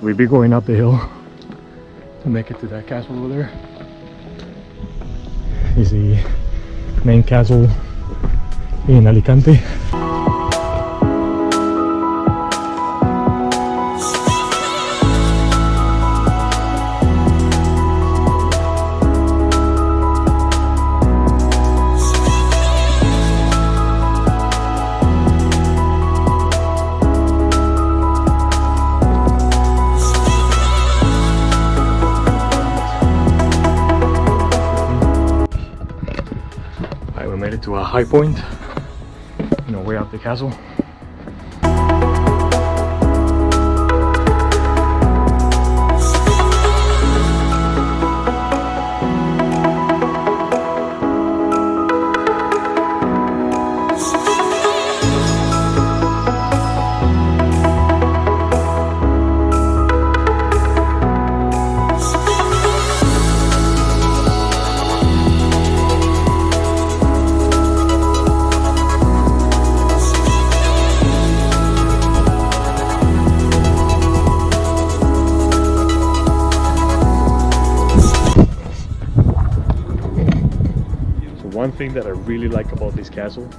we'll be going up the hill to make it to that castle over there. Is the main castle in Alicante. We made it to a high point, way up the castle. One thing that I really like about this castle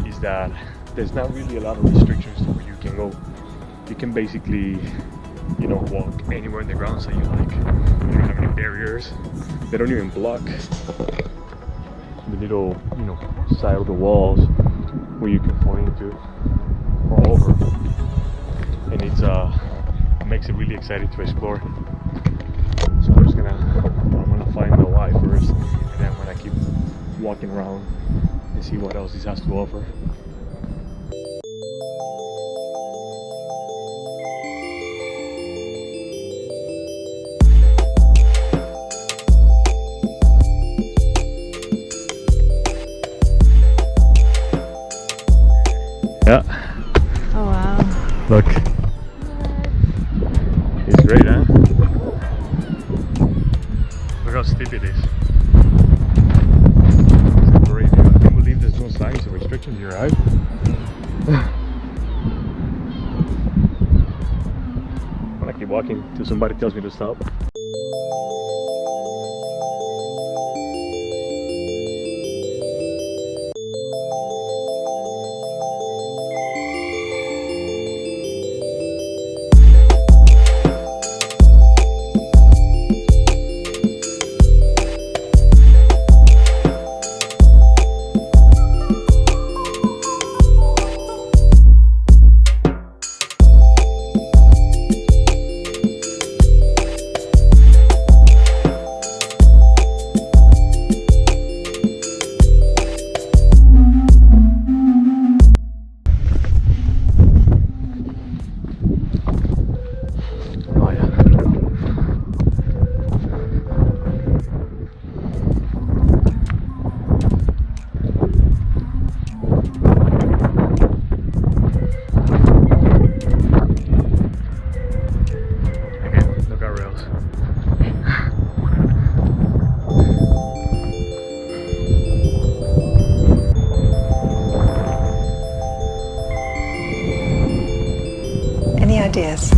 is that there's not really a lot of restrictions to where you can go. You can basically, walk anywhere in the grounds that you like. You don't have any barriers. They don't even block the little, side of the walls where you can fall into or over. And it makes it really exciting to explore. So I'm gonna find the why first, and then when I keep walking around and see what else this has to offer. Yeah. Oh wow. Look. It's great, huh? Look how steep it is. There's no signs of restrictions here, right? I'm gonna keep walking till somebody tells me to stop. Any ideas?